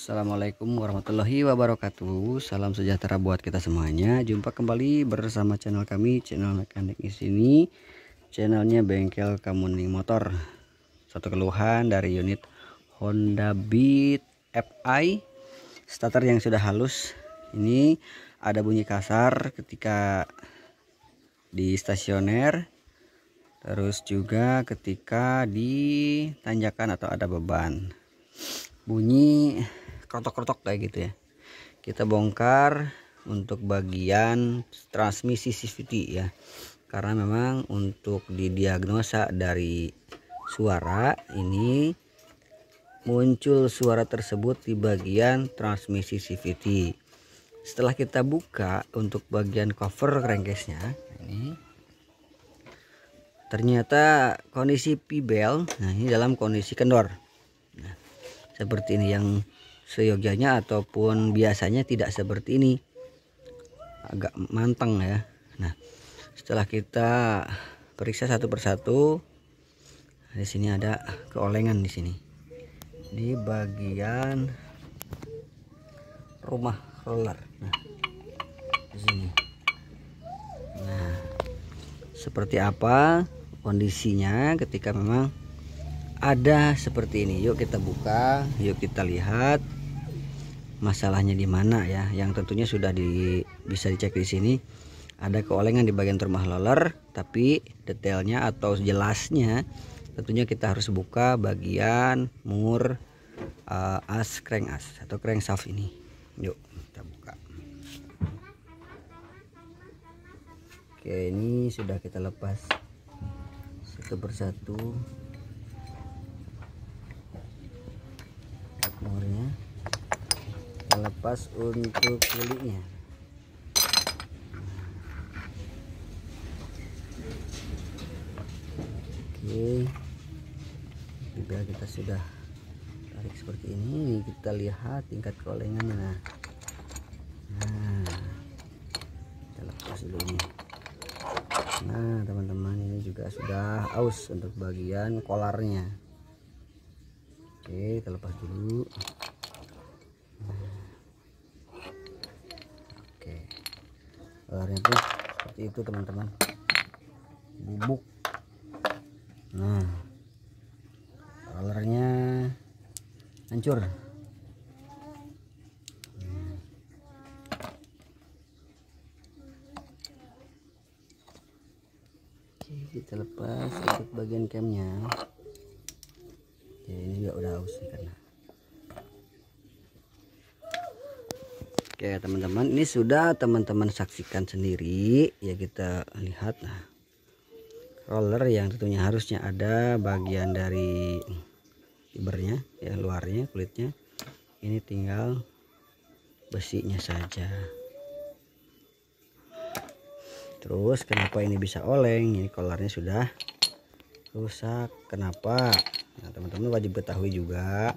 Assalamualaikum warahmatullahi wabarakatuh. Salam sejahtera buat kita semuanya. Jumpa kembali bersama channel kami, channel mekanik di sini. Channelnya Bengkel Kamuning Motor. Satu keluhan dari unit Honda Beat Fi starter yang sudah halus. Ini ada bunyi kasar ketika di stasioner. Terus juga ketika di tanjakan atau ada beban. Bunyi krotok-krotok kayak gitu ya. Kita bongkar untuk bagian transmisi CVT ya, karena memang untuk didiagnosa dari suara ini muncul suara tersebut di bagian transmisi CVT. Setelah kita buka untuk bagian cover crankcase-nya, ini ternyata kondisi P-belt, nah ini dalam kondisi kendor. Nah, seperti ini, yang seyogyanya ataupun biasanya tidak seperti ini, agak manteng ya. Nah, setelah kita periksa satu persatu, di sini ada keolengan di sini di bagian rumah roller. Nah, di sini. Nah, seperti apa kondisinya ketika memang ada seperti ini? Yuk kita buka, yuk kita lihat masalahnya di mana ya. Yang tentunya sudah bisa dicek di sini. Ada keolengan di bagian rumah roller, tapi detailnya atau jelasnya tentunya kita harus buka bagian mur crank as atau crankshaft ini. Yuk kita buka. Oke, ini sudah kita lepas satu persatu murnya, kita lepas untuk kulitnya. Oke, jika kita sudah tarik seperti ini, kita lihat tingkat keolengannya. Nah, kita lepas dulu ini. Nah teman-teman, ini juga sudah aus untuk bagian kolarnya. Oke, kita lepas dulu. Oke, kolarnya pun seperti itu teman-teman, bubuk. Nah, rollernya hancur. Oke, kita lepas untuk bagian camnya. Oke, ini juga udah aus nih karena. Oke teman-teman, ini sudah teman-teman saksikan sendiri ya. Kita lihat, nah, roller yang tentunya harusnya ada bagian dari fibernya ya, luarnya, kulitnya. Ini tinggal besinya saja. Terus kenapa ini bisa oleng? Ini kolarnya sudah rusak. Kenapa? Nah teman-teman wajib ketahui juga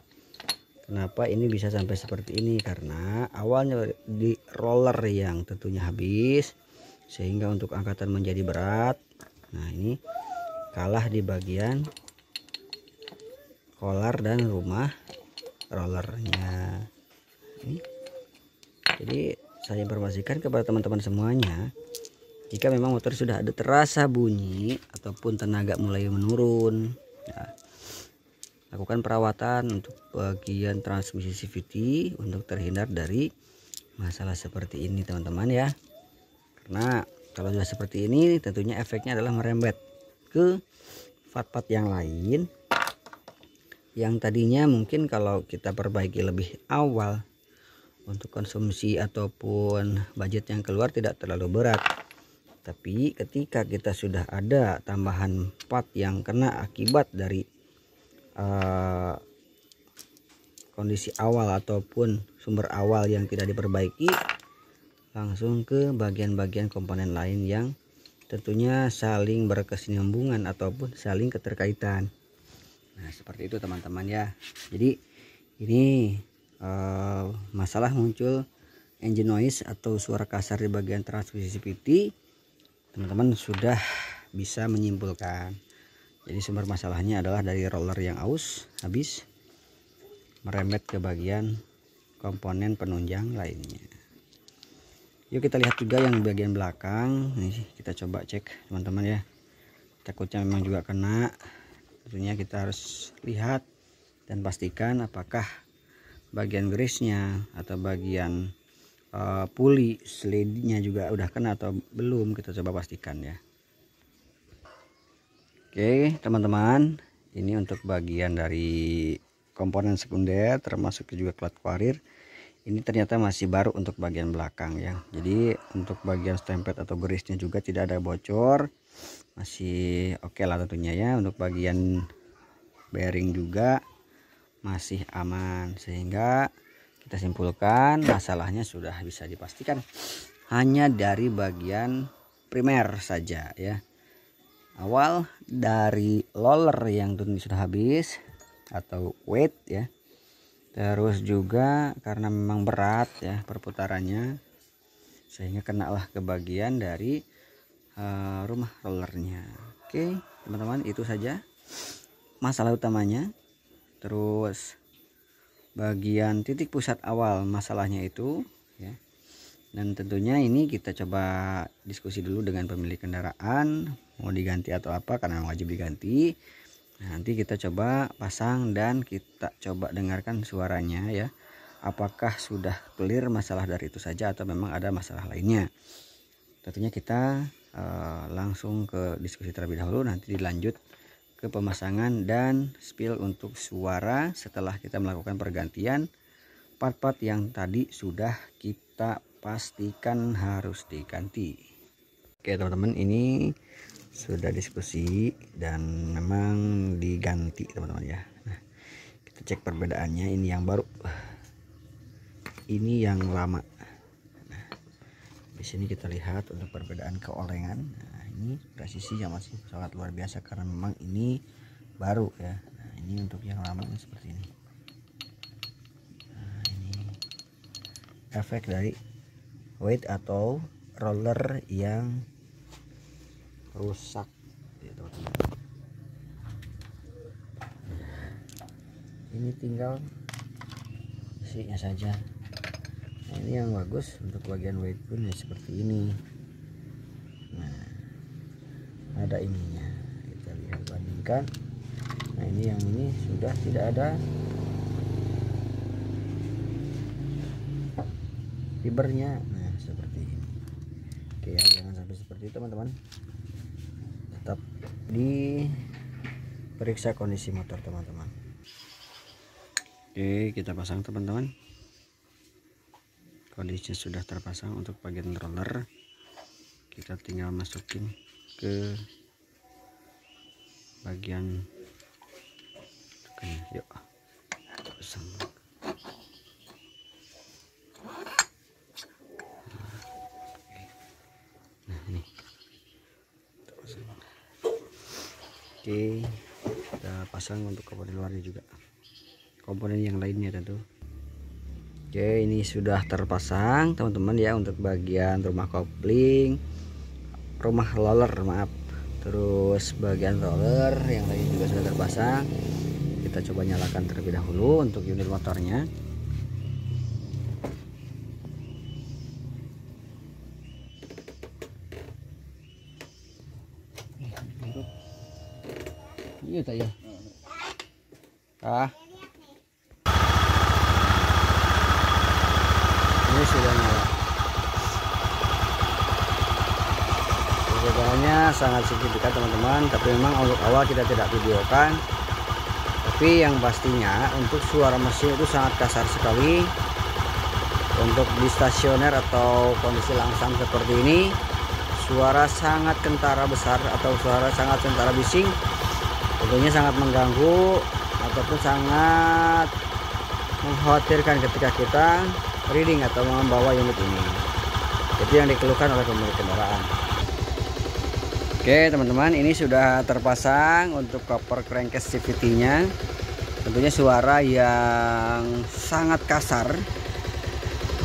kenapa ini bisa sampai seperti ini, karena awalnya di roller yang tentunya habis sehingga untuk angkatan menjadi berat. Nah ini kalah di bagian kolar dan rumah rollernya ini. Jadi saya informasikan kepada teman-teman semuanya, jika memang motor sudah ada terasa bunyi ataupun tenaga mulai menurun ya, lakukan perawatan untuk bagian transmisi CVT untuk terhindar dari masalah seperti ini teman-teman ya. Karena kalau sudah seperti ini tentunya efeknya adalah merembet ke part-part yang lain yang tadinya mungkin kalau kita perbaiki lebih awal untuk konsumsi ataupun budget yang keluar tidak terlalu berat. Tapi ketika kita sudah ada tambahan part yang kena akibat dari kondisi awal ataupun sumber awal yang tidak diperbaiki, langsung ke bagian-bagian komponen lain yang tentunya saling berkesinambungan ataupun saling keterkaitan. Nah seperti itu teman-teman ya. Jadi ini masalah muncul engine noise atau suara kasar di bagian transmisi CVT, teman-teman sudah bisa menyimpulkan. Jadi sumber masalahnya adalah dari roller yang aus habis merembet ke bagian komponen penunjang lainnya. Yuk kita lihat juga yang bagian belakang. Nih kita coba cek teman-teman ya. Takutnya memang juga kena. Tentunya kita harus lihat dan pastikan apakah bagian grease-nya atau bagian puli slide-nya juga udah kena atau belum. Kita coba pastikan ya. Oke teman-teman, ini untuk bagian dari komponen sekunder termasuk juga plat kuarir. Ini ternyata masih baru untuk bagian belakang ya. Jadi untuk bagian stempet atau grease-nya juga tidak ada bocor, masih oke lah tentunya ya. Untuk bagian bearing juga masih aman, sehingga kita simpulkan masalahnya sudah bisa dipastikan hanya dari bagian primer saja ya. Awal dari roller yang tentunya sudah habis atau weight ya. Terus juga karena memang berat ya perputarannya, sehingga kenalah ke bagian dari rumah rollernya. Oke teman-teman, itu saja masalah utamanya. Terus bagian titik pusat awal masalahnya itu ya. Dan tentunya ini kita coba diskusi dulu dengan pemilik kendaraan, mau diganti atau apa, karena memang wajib diganti. Nah, nanti kita coba pasang dan kita coba dengarkan suaranya ya. Apakah sudah clear masalah dari itu saja atau memang ada masalah lainnya. Tentunya kita langsung ke diskusi terlebih dahulu, nanti dilanjut ke pemasangan dan spill untuk suara setelah kita melakukan pergantian part-part yang tadi sudah kita pastikan harus diganti. Oke teman-teman, ini sudah diskusi dan memang diganti teman-teman ya. Nah, kita cek perbedaannya, ini yang baru, ini yang lama. Nah, di sini kita lihat untuk perbedaan keolengan. Nah, ini presisinya masih sangat luar biasa karena memang ini baru ya. Nah, ini untuk yang lama ini seperti ini. Nah, ini efek dari weight atau roller yang rusak ya teman-teman. Ini tinggal isinya saja. Nah, ini yang bagus untuk bagian weight pun ya seperti ini. Nah, ada ininya, kita lihat bandingkan. Nah, ini yang ini sudah tidak ada fibernya. Nah, seperti ini. Oke ya, jangan sampai seperti itu teman-teman. Tetap diperiksa kondisi motor teman-teman. Oke, kita pasang teman-teman. Kondisinya sudah terpasang untuk bagian roller. Kita tinggal masukin ke bagian yuk pasang. Nah, ini oke, kita pasang untuk komponen luarnya juga, komponen yang lainnya tentu. Oke, ini sudah terpasang teman-teman ya untuk bagian rumah kopling, rumah roller maaf, terus bagian roller yang lain juga sudah terpasang. Kita coba nyalakan terlebih dahulu untuk unit motornya. Iya tak ya? Ini sudah nyala. Perbedaannya sangat signifikan teman-teman, tapi memang untuk awal kita tidak videokan. Tapi yang pastinya untuk suara mesin itu sangat kasar sekali. Untuk di stasioner atau kondisi langsam seperti ini, suara sangat kentara besar atau suara sangat kentara bising, tentunya sangat mengganggu ataupun sangat mengkhawatirkan ketika kita reading atau membawa unit ini. Itu yang dikeluhkan oleh pemilik kendaraan. Oke teman-teman, ini sudah terpasang untuk cover crankcase CVT-nya. Tentunya suara yang sangat kasar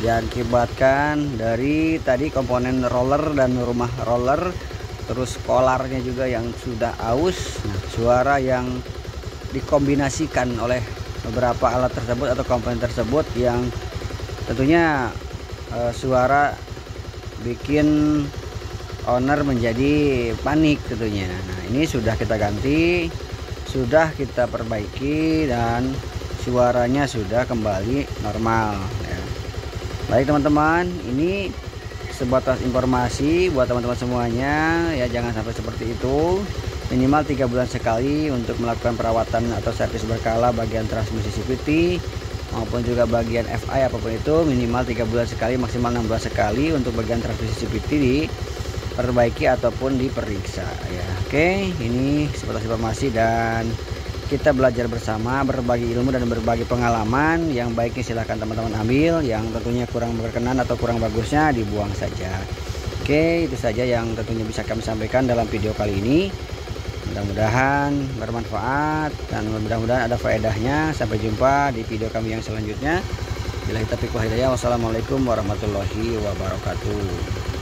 diakibatkan dari tadi komponen roller dan rumah roller, terus kolarnya juga yang sudah aus. Nah, suara yang dikombinasikan oleh beberapa alat tersebut atau komponen tersebut yang tentunya suara bikin owner menjadi panik tentunya. Nah, ini sudah kita ganti, sudah kita perbaiki, dan suaranya sudah kembali normal ya. Baik teman-teman, ini sebatas informasi buat teman-teman semuanya ya, jangan sampai seperti itu. Minimal 3 bulan sekali untuk melakukan perawatan atau servis berkala bagian transmisi CVT maupun juga bagian FI apapun itu, minimal 3 bulan sekali, maksimal 6 bulan sekali untuk bagian transmisi CVT diperbaiki ataupun diperiksa ya. Oke, ini sebatas informasi dan kita belajar bersama, berbagi ilmu dan berbagi pengalaman. Yang baiknya silahkan teman-teman ambil, yang tentunya kurang berkenan atau kurang bagusnya dibuang saja. Oke, itu saja yang tentunya bisa kami sampaikan dalam video kali ini. Mudah-mudahan bermanfaat dan mudah-mudahan ada faedahnya. Sampai jumpa di video kami yang selanjutnya. Billahi taufiq wal hidayah. Wassalamualaikum warahmatullahi wabarakatuh.